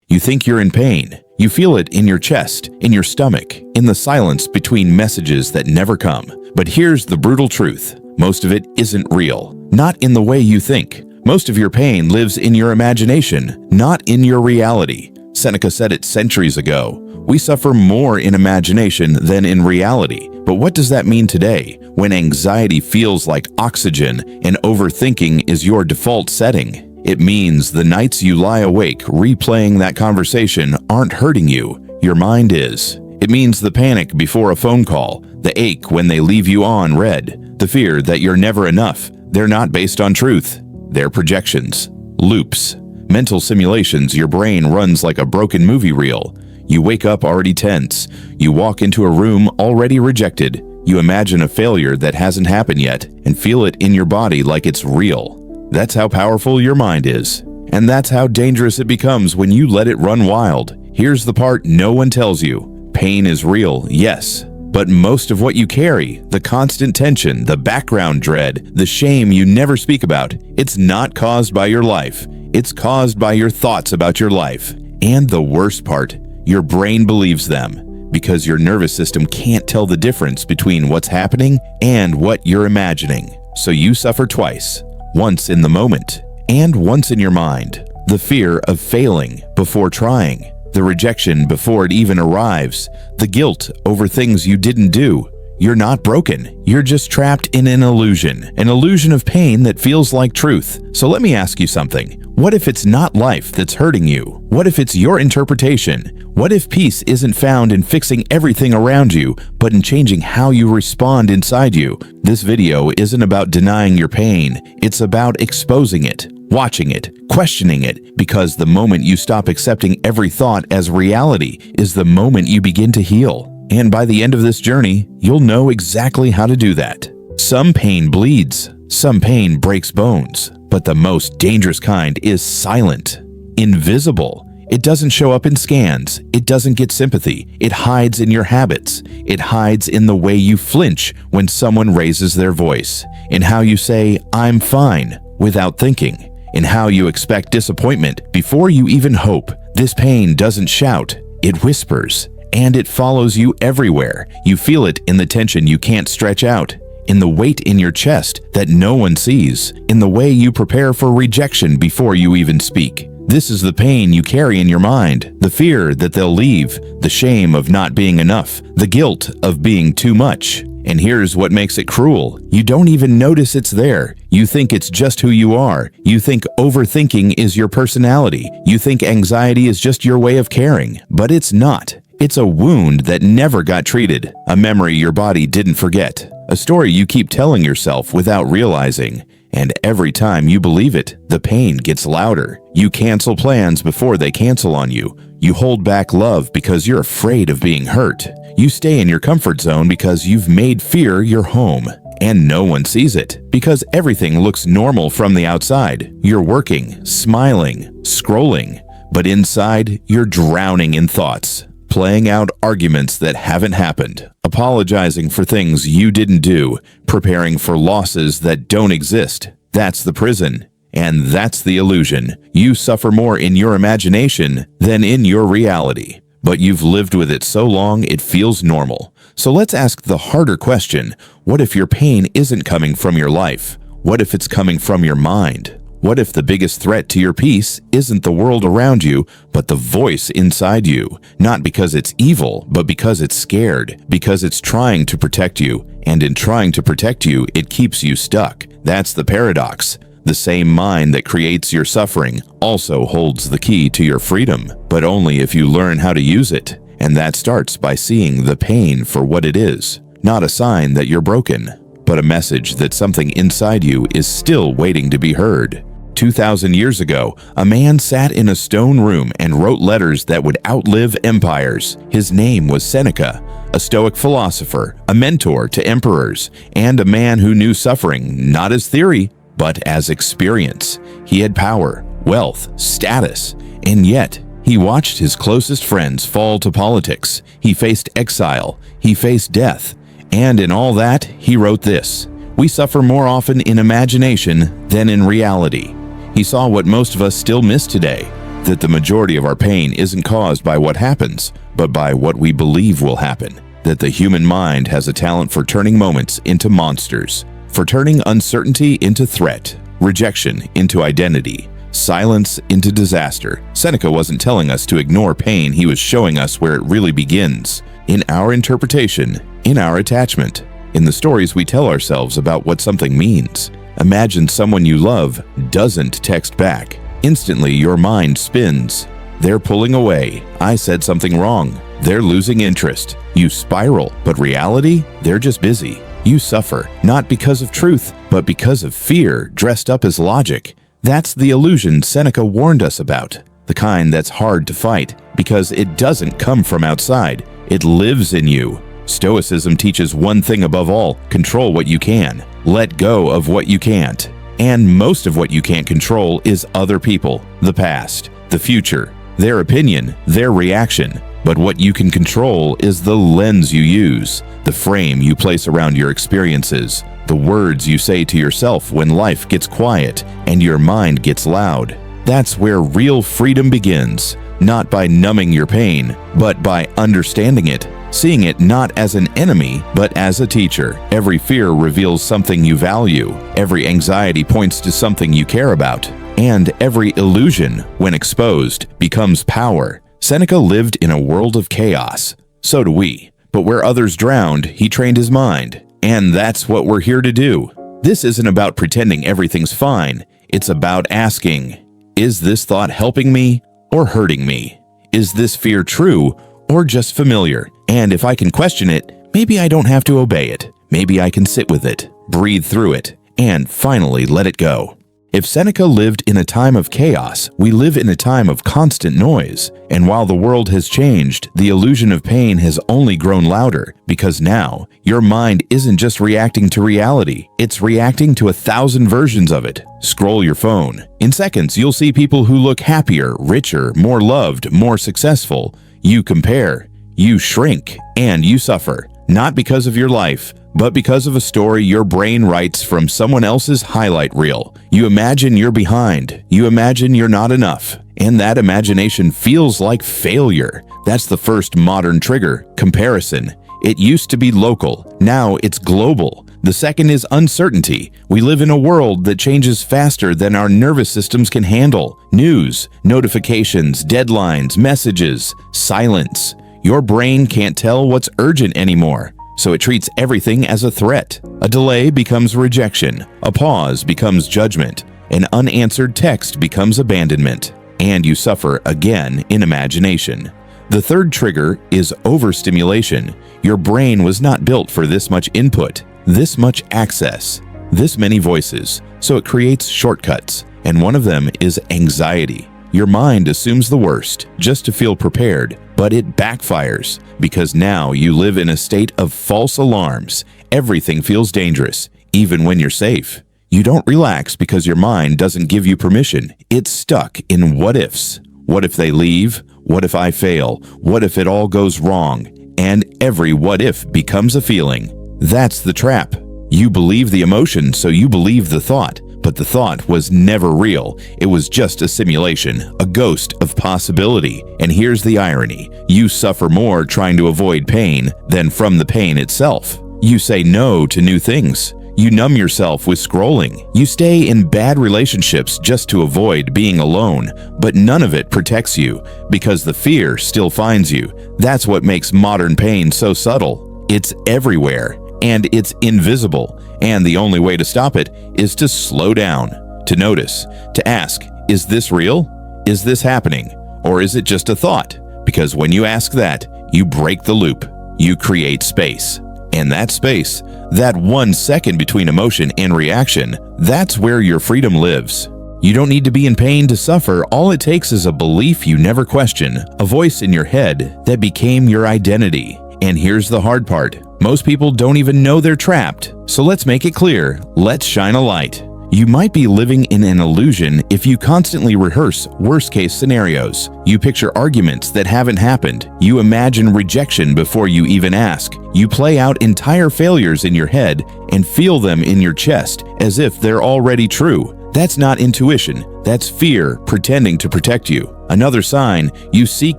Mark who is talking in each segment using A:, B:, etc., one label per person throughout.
A: You think you're in pain. You feel it in your chest, in your stomach, in the silence between messages that never come. But here's the brutal truth. Most of it isn't real. Not in the way you think. Most of your pain lives in your imagination, not in your reality. Seneca said it centuries ago. We suffer more in imagination than in reality. But what does that mean today, when anxiety feels like oxygen and overthinking is your default setting? It means the nights you lie awake replaying that conversation aren't hurting you. Your mind is. It means the panic before a phone call, the ache when they leave you on read, the fear that you're never enough. They're not based on truth. They're projections, loops, mental simulations your brain runs like a broken movie reel. You wake up already tense. You walk into a room already rejected. You imagine a failure that hasn't happened yet and feel it in your body like it's real. That's how powerful your mind is. And that's how dangerous it becomes when you let it run wild. Here's the part no one tells you. Pain is real, yes. But most of what you carry, the constant tension, the background dread, the shame you never speak about, it's not caused by your life. It's caused by your thoughts about your life. And the worst part, your brain believes them, because your nervous system can't tell the difference between what's happening and what you're imagining. So you suffer twice, once in the moment, and once in your mind. The fear of failing before trying, the rejection before it even arrives, the guilt over things you didn't do. You're not broken. You're just trapped in an illusion of pain that feels like truth. So let me ask you something. What if it's not life that's hurting you? What if it's your interpretation? What if peace isn't found in fixing everything around you, but in changing how you respond inside you? This video isn't about denying your pain. It's about exposing it, watching it, questioning it, because the moment you stop accepting every thought as reality is the moment you begin to heal. And by the end of this journey, you'll know exactly how to do that. Some pain bleeds, some pain breaks bones, but the most dangerous kind is silent, invisible. It doesn't show up in scans. It doesn't get sympathy. It hides in your habits. It hides in the way you flinch when someone raises their voice, in how you say, "I'm fine," without thinking, in how you expect disappointment before you even hope. This pain doesn't shout, it whispers. And it follows you everywhere. You feel it in the tension you can't stretch out, in the weight in your chest that no one sees, in the way you prepare for rejection before you even speak. This is the pain you carry in your mind, the fear that they'll leave, the shame of not being enough, the guilt of being too much. And here's what makes it cruel. You don't even notice it's there. You think it's just who you are. You think overthinking is your personality. You think anxiety is just your way of caring. But it's not. It's a wound that never got treated, a memory your body didn't forget, a story you keep telling yourself without realizing. And every time you believe it, the pain gets louder. You cancel plans before they cancel on you. You hold back love because you're afraid of being hurt. You stay in your comfort zone because you've made fear your home. And no one sees it, because everything looks normal from the outside. You're working, smiling, scrolling, but inside, you're drowning in thoughts. Playing out arguments that haven't happened, apologizing for things you didn't do, preparing for losses that don't exist. That's the prison. And that's the illusion. You suffer more in your imagination than in your reality. But you've lived with it so long it feels normal. So let's ask the harder question. What if your pain isn't coming from your life? What if it's coming from your mind? What if the biggest threat to your peace isn't the world around you, but the voice inside you? Not because it's evil, but because it's scared, because it's trying to protect you. And in trying to protect you, it keeps you stuck. That's the paradox. The same mind that creates your suffering also holds the key to your freedom, but only if you learn how to use it. And that starts by seeing the pain for what it is, not a sign that you're broken, but a message that something inside you is still waiting to be heard. 2,000 years ago, a man sat in a stone room and wrote letters that would outlive empires. His name was Seneca, a Stoic philosopher, a mentor to emperors, and a man who knew suffering not as theory, but as experience. He had power, wealth, status, and yet he watched his closest friends fall to politics. He faced exile, he faced death, and in all that, he wrote this: "We suffer more often in imagination than in reality." He saw what most of us still miss today, that the majority of our pain isn't caused by what happens, but by what we believe will happen. That the human mind has a talent for turning moments into monsters, for turning uncertainty into threat, rejection into identity, silence into disaster. Seneca wasn't telling us to ignore pain, he was showing us where it really begins. In our interpretation, in our attachment, in the stories we tell ourselves about what something means. Imagine someone you love doesn't text back. Instantly, your mind spins. They're pulling away. I said something wrong. They're losing interest. You spiral, but reality? They're just busy. You suffer, not because of truth, but because of fear dressed up as logic. That's the illusion Seneca warned us about. The kind that's hard to fight, because it doesn't come from outside. It lives in you. Stoicism teaches one thing above all: control what you can. Let go of what you can't. And most of what you can't control is other people, the past, the future, their opinion, their reaction. But what you can control is the lens you use, the frame you place around your experiences, the words you say to yourself when life gets quiet and your mind gets loud. That's where real freedom begins, not by numbing your pain, but by understanding it, seeing it not as an enemy, but as a teacher. Every fear reveals something you value. Every anxiety points to something you care about. And every illusion, when exposed, becomes power. Seneca lived in a world of chaos. So do we. But where others drowned, he trained his mind. And that's what we're here to do. This isn't about pretending everything's fine. It's about asking, is this thought helping me or hurting me? Is this fear true or just familiar? And if I can question it, maybe I don't have to obey it. Maybe I can sit with it, breathe through it, and finally let it go. If Seneca lived in a time of chaos, we live in a time of constant noise. And while the world has changed, the illusion of pain has only grown louder, because now your mind isn't just reacting to reality, it's reacting to 1,000 versions of it. Scroll your phone. In seconds, you'll see people who look happier, richer, more loved, more successful. You compare, you shrink, and you suffer. Not because of your life, but because of a story your brain writes from someone else's highlight reel. You imagine you're behind. You imagine you're not enough. And that imagination feels like failure. That's the first modern trigger, comparison. It used to be local. Now it's global. The second is uncertainty. We live in a world that changes faster than our nervous systems can handle. News, notifications, deadlines, messages, silence. Your brain can't tell what's urgent anymore, so it treats everything as a threat. A delay becomes rejection, a pause becomes judgment, an unanswered text becomes abandonment, and you suffer again in imagination. The third trigger is overstimulation. Your brain was not built for this much input, this much access, this many voices, so it creates shortcuts, and one of them is anxiety. Your mind assumes the worst just to feel prepared, but it backfires because now you live in a state of false alarms. Everything feels dangerous, even when you're safe. You don't relax because your mind doesn't give you permission. It's stuck in what-ifs. What if they leave? What if I fail? What if it all goes wrong? And every what-if becomes a feeling. That's the trap. You believe the emotion, so you believe the thought. But the thought was never real. It was just a simulation, a ghost of possibility. And here's the irony. You suffer more trying to avoid pain than from the pain itself. You say no to new things. You numb yourself with scrolling. You stay in bad relationships just to avoid being alone. But none of it protects you because the fear still finds you. That's what makes modern pain so subtle. It's everywhere. And it's invisible, and the only way to stop it is to slow down, to notice, to ask, is this real? Is this happening? Or is it just a thought? Because when you ask that, you break the loop. You create space. And that space, that 1 second between emotion and reaction, that's where your freedom lives. You don't need to be in pain to suffer. All it takes is a belief you never question, a voice in your head that became your identity. And here's the hard part. Most people don't even know they're trapped. So let's make it clear. Let's shine a light. You might be living in an illusion if you constantly rehearse worst-case scenarios. You picture arguments that haven't happened. You imagine rejection before you even ask. You play out entire failures in your head and feel them in your chest as if they're already true. That's not intuition. That's fear pretending to protect you. Another sign, you seek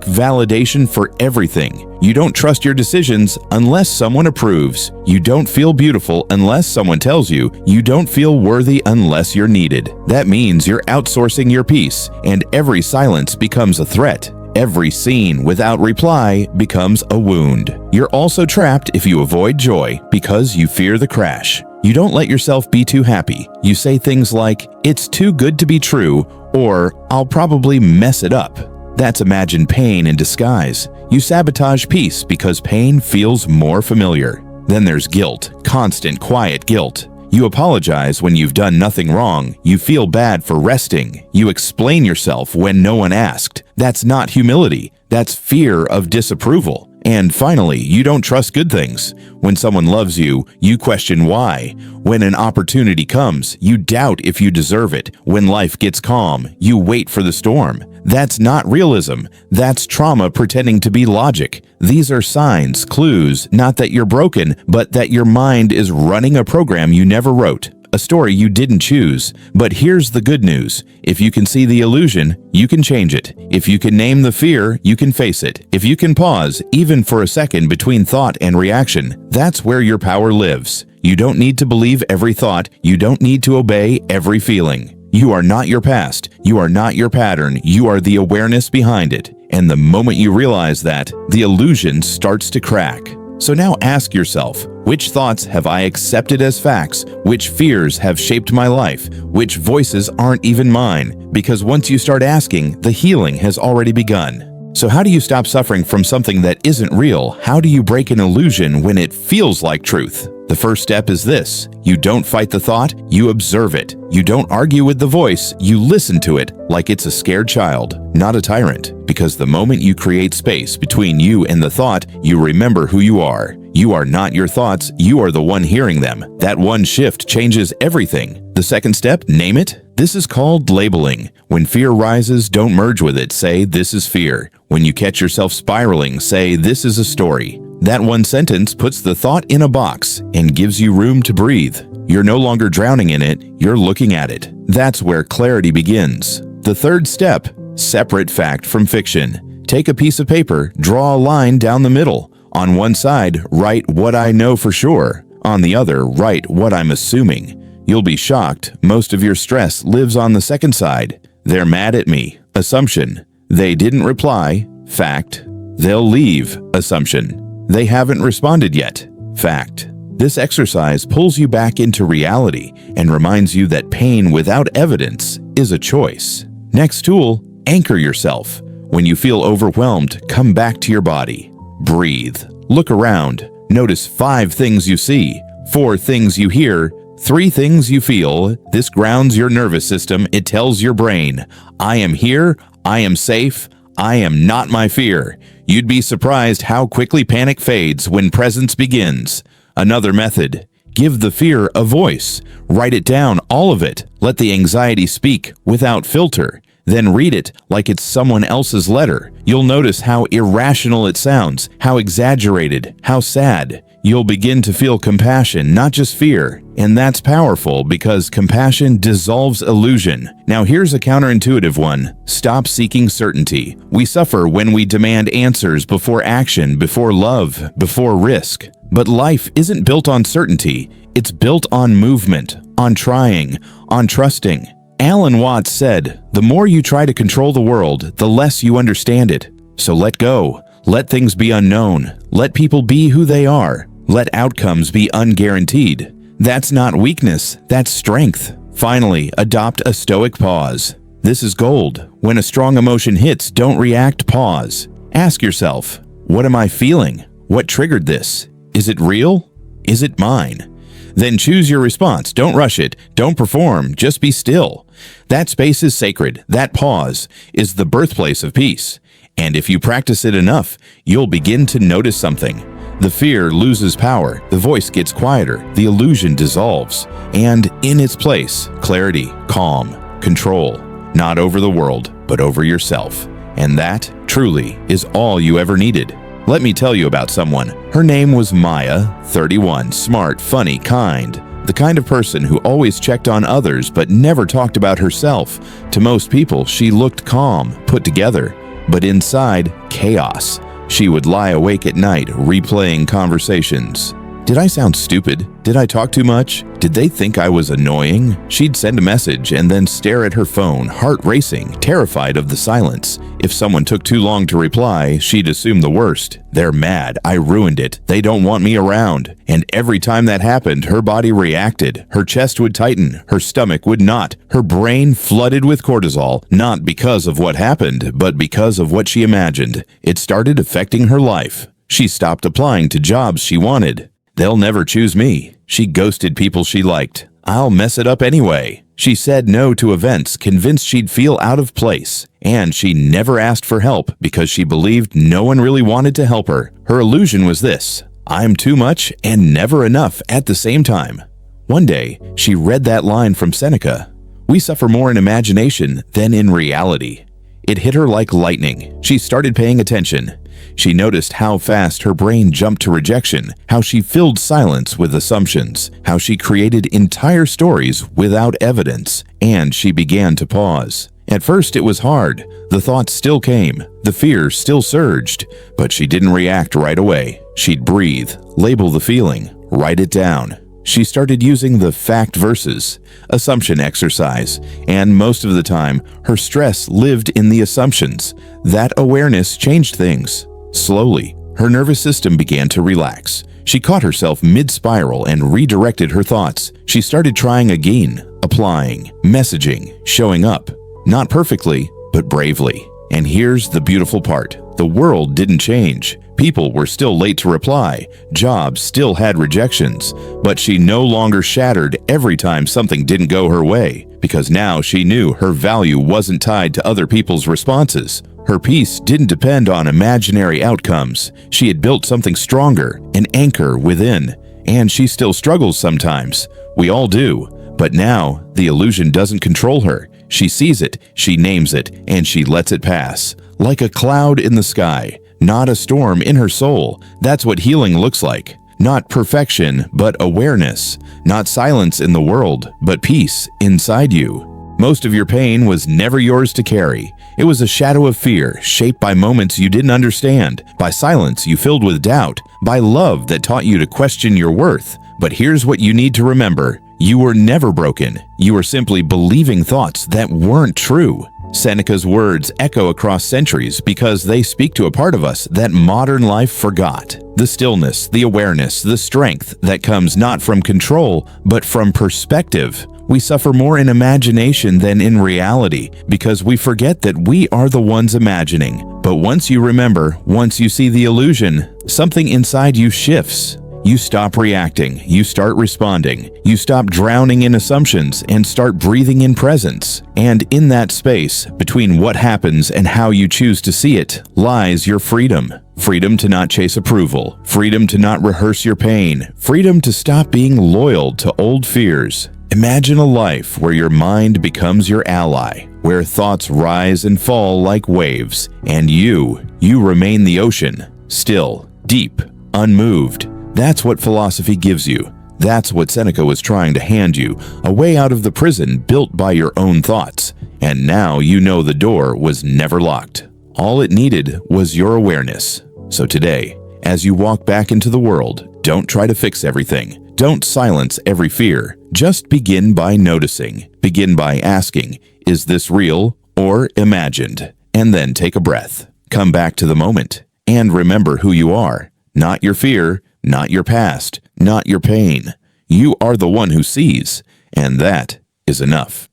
A: validation for everything. You don't trust your decisions unless someone approves. You don't feel beautiful unless someone tells you. You don't feel worthy unless you're needed. That means you're outsourcing your peace, and every silence becomes a threat. Every scene without reply becomes a wound. You're also trapped if you avoid joy because you fear the crash. You don't let yourself be too happy. You say things like, "It's too good to be true," or "I'll probably mess it up." That's imagined pain in disguise. You sabotage peace because pain feels more familiar. Then there's guilt, constant, quiet guilt. You apologize when you've done nothing wrong. You feel bad for resting. You explain yourself when no one asked. That's not humility. That's fear of disapproval. And finally, you don't trust good things. When someone loves you, you question why. When an opportunity comes, you doubt if you deserve it. When life gets calm, you wait for the storm. That's not realism. That's trauma pretending to be logic. These are signs, clues, not that you're broken, but that your mind is running a program you never wrote. A story you didn't choose. But here's the good news. If you can see the illusion, you can change it. If you can name the fear, you can face it. If you can pause, even for a second between thought and reaction, that's where your power lives. You don't need to believe every thought. You don't need to obey every feeling. You are not your past. You are not your pattern. You are the awareness behind it. And the moment you realize that, the illusion starts to crack. So now ask yourself, which thoughts have I accepted as facts? Which fears have shaped my life? Which voices aren't even mine? Because once you start asking, the healing has already begun. So how do you stop suffering from something that isn't real? How do you break an illusion when it feels like truth? The first step is this. You don't fight the thought, you observe it. You don't argue with the voice, you listen to it like it's a scared child, not a tyrant. Because the moment you create space between you and the thought, you remember who you are. You are not your thoughts, you are the one hearing them. That one shift changes everything. The second step, name it. This is called labeling. When fear rises, don't merge with it. Say, "This is fear." When you catch yourself spiraling, say, "This is a story." That one sentence puts the thought in a box and gives you room to breathe. You're no longer drowning in it, you're looking at it. That's where clarity begins. The third step, separate fact from fiction. Take a piece of paper, draw a line down the middle. On one side, write what I know for sure. On the other, write what I'm assuming. You'll be shocked. Most of your stress lives on the second side. They're mad at me. Assumption. They didn't reply. Fact. They'll leave. Assumption. They haven't responded yet. Fact. This exercise pulls you back into reality and reminds you that pain without evidence is a choice. Next tool, anchor yourself. When you feel overwhelmed, come back to your body. Breathe. Look around. Notice 5 things you see, 4 things you hear, 3 things you feel. This grounds your nervous system. It tells your brain, I am here, I am safe, I am not my fear. You'd be surprised how quickly panic fades when presence begins. Another method, give the fear a voice. Write it down, all of it. Let the anxiety speak without filter. Then read it like it's someone else's letter. You'll notice how irrational it sounds, how exaggerated, how sad. You'll begin to feel compassion, not just fear. And that's powerful because compassion dissolves illusion. Now here's a counterintuitive one. Stop seeking certainty. We suffer when we demand answers before action, before love, before risk. But life isn't built on certainty. It's built on movement, on trying, on trusting. Alan Watts said, "The more you try to control the world, the less you understand it. So let go. Let things be unknown. Let people be who they are. Let outcomes be unguaranteed." That's not weakness, that's strength. Finally, adopt a stoic pause. This is gold. When a strong emotion hits, don't react, pause. Ask yourself, what am I feeling? What triggered this? Is it real? Is it mine? Then choose your response. Don't rush it. Don't perform. Just be still. That space is sacred. That pause is the birthplace of peace. And if you practice it enough, you'll begin to notice something. The fear loses power. The voice gets quieter. The illusion dissolves. And in its place, clarity, calm, control. Not over the world, but over yourself. And that, truly, is all you ever needed. Let me tell you about someone. Her name was Maya, 31, smart, funny, kind. The kind of person who always checked on others but never talked about herself. To most people, she looked calm, put together, but inside, chaos. She would lie awake at night, replaying conversations. Did I sound stupid? Did I talk too much? Did they think I was annoying? She'd send a message and then stare at her phone, heart racing, terrified of the silence. If someone took too long to reply, she'd assume the worst. They're mad. I ruined it. They don't want me around. And every time that happened, her body reacted. Her chest would tighten. Her stomach would not. Her brain flooded with cortisol, not because of what happened, but because of what she imagined. It started affecting her life. She stopped applying to jobs she wanted. They'll never choose me. She ghosted people she liked. I'll mess it up anyway. She said no to events, convinced she'd feel out of place. And she never asked for help because she believed no one really wanted to help her. Her illusion was this: I'm too much and never enough at the same time. One day, she read that line from Seneca: "We suffer more in imagination than in reality." It hit her like lightning. She started paying attention. She noticed how fast her brain jumped to rejection, how she filled silence with assumptions, how she created entire stories without evidence, and she began to pause. At first it was hard. The thoughts still came, the fear still surged, but she didn't react right away. She'd breathe, label the feeling, write it down. She started using the fact versus assumption exercise, and most of the time, her stress lived in the assumptions. That awareness changed things. Slowly, her nervous system began to relax. She caught herself mid-spiral and redirected her thoughts. She started trying again, applying, messaging, showing up. Not perfectly, but bravely. And here's the beautiful part. The world didn't change. People were still late to reply. Jobs still had rejections. But she no longer shattered every time something didn't go her way, because now she knew her value wasn't tied to other people's responses. Her peace didn't depend on imaginary outcomes. She had built something stronger, an anchor within. And she still struggles sometimes. We all do. But now, the illusion doesn't control her. She sees it, she names it, and she lets it pass. Like a cloud in the sky, not a storm in her soul. That's what healing looks like. Not perfection, but awareness. Not silence in the world, but peace inside you. Most of your pain was never yours to carry. It was a shadow of fear, shaped by moments you didn't understand, by silence you filled with doubt, by love that taught you to question your worth. But here's what you need to remember. You were never broken. You were simply believing thoughts that weren't true. Seneca's words echo across centuries because they speak to a part of us that modern life forgot. The stillness, the awareness, the strength that comes not from control, but from perspective. We suffer more in imagination than in reality because we forget that we are the ones imagining. But once you remember, once you see the illusion, something inside you shifts. You stop reacting, you start responding, you stop drowning in assumptions and start breathing in presence. And in that space, between what happens and how you choose to see it, lies your freedom. Freedom to not chase approval, freedom to not rehearse your pain, freedom to stop being loyal to old fears. Imagine a life where your mind becomes your ally, where thoughts rise and fall like waves, and you remain the ocean, still, deep, unmoved. That's what philosophy gives you. That's what Seneca was trying to hand you, a way out of the prison built by your own thoughts. And now you know the door was never locked. All it needed was your awareness. So today, as you walk back into the world, don't try to fix everything. Don't silence every fear. Just begin by noticing. Begin by asking, is this real or imagined? And then take a breath. Come back to the moment and remember who you are. Not your fear, not your past, not your pain. You are the one who sees, and that is enough.